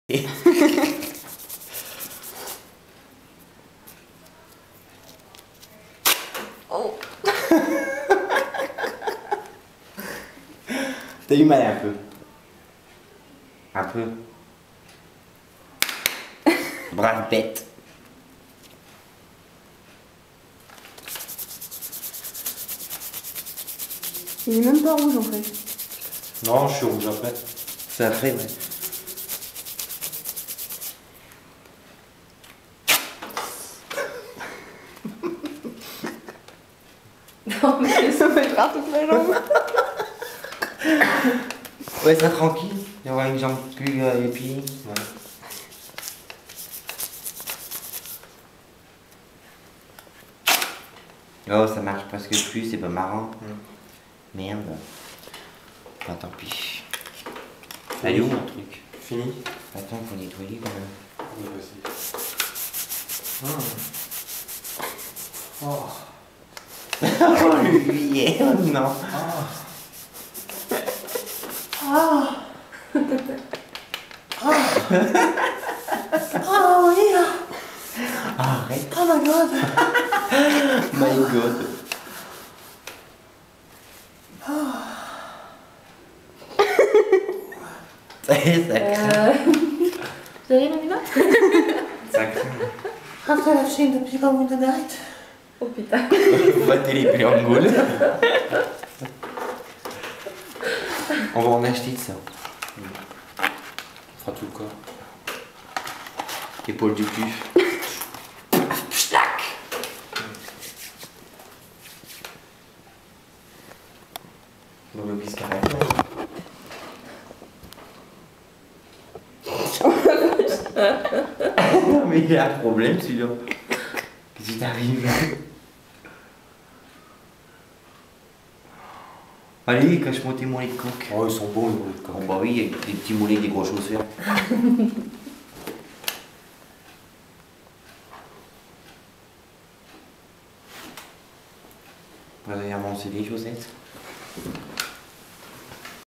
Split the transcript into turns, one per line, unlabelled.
Oh.
T'as eu mal un peu. Un peu. Brave bête.
Il est même pas rouge en fait.
Non, je suis rouge après.
C'est après, ouais.
Non mais ça fait faire toute la jambe.
Ouais, ça tranquille. Il y aura une jambe plus épinée. Ouais. Oh, ça marche presque plus, c'est pas marrant. Merde. Bah, tant pis. Allez où mon truc?
Fini?
Attends, faut nettoyer quand même.
Oui, vas-y. Oh.
Oh, lui, oh non.
Oh oui.
Arrête.
Oh my god.
My god. Ça y est, ça craint.
Vous avez on y va?
Ça craint.
Après la chaîne depuis pas de night. Oh putain.
Battez les péangoules. On va en acheter de ça.
On fera tout le corps.
Épaule du cul. Bon, le biscuit arrête. Non mais il y a un problème celui-là. Qu'est-ce qui t'arrive? Allez, cache-moi tes mollets de coq.
Oh, ils sont beaux les mollets de
Bon
coq.
bah oui, avec des petits mollets, des gros chaussures. Dernièrement, c'est des chaussettes.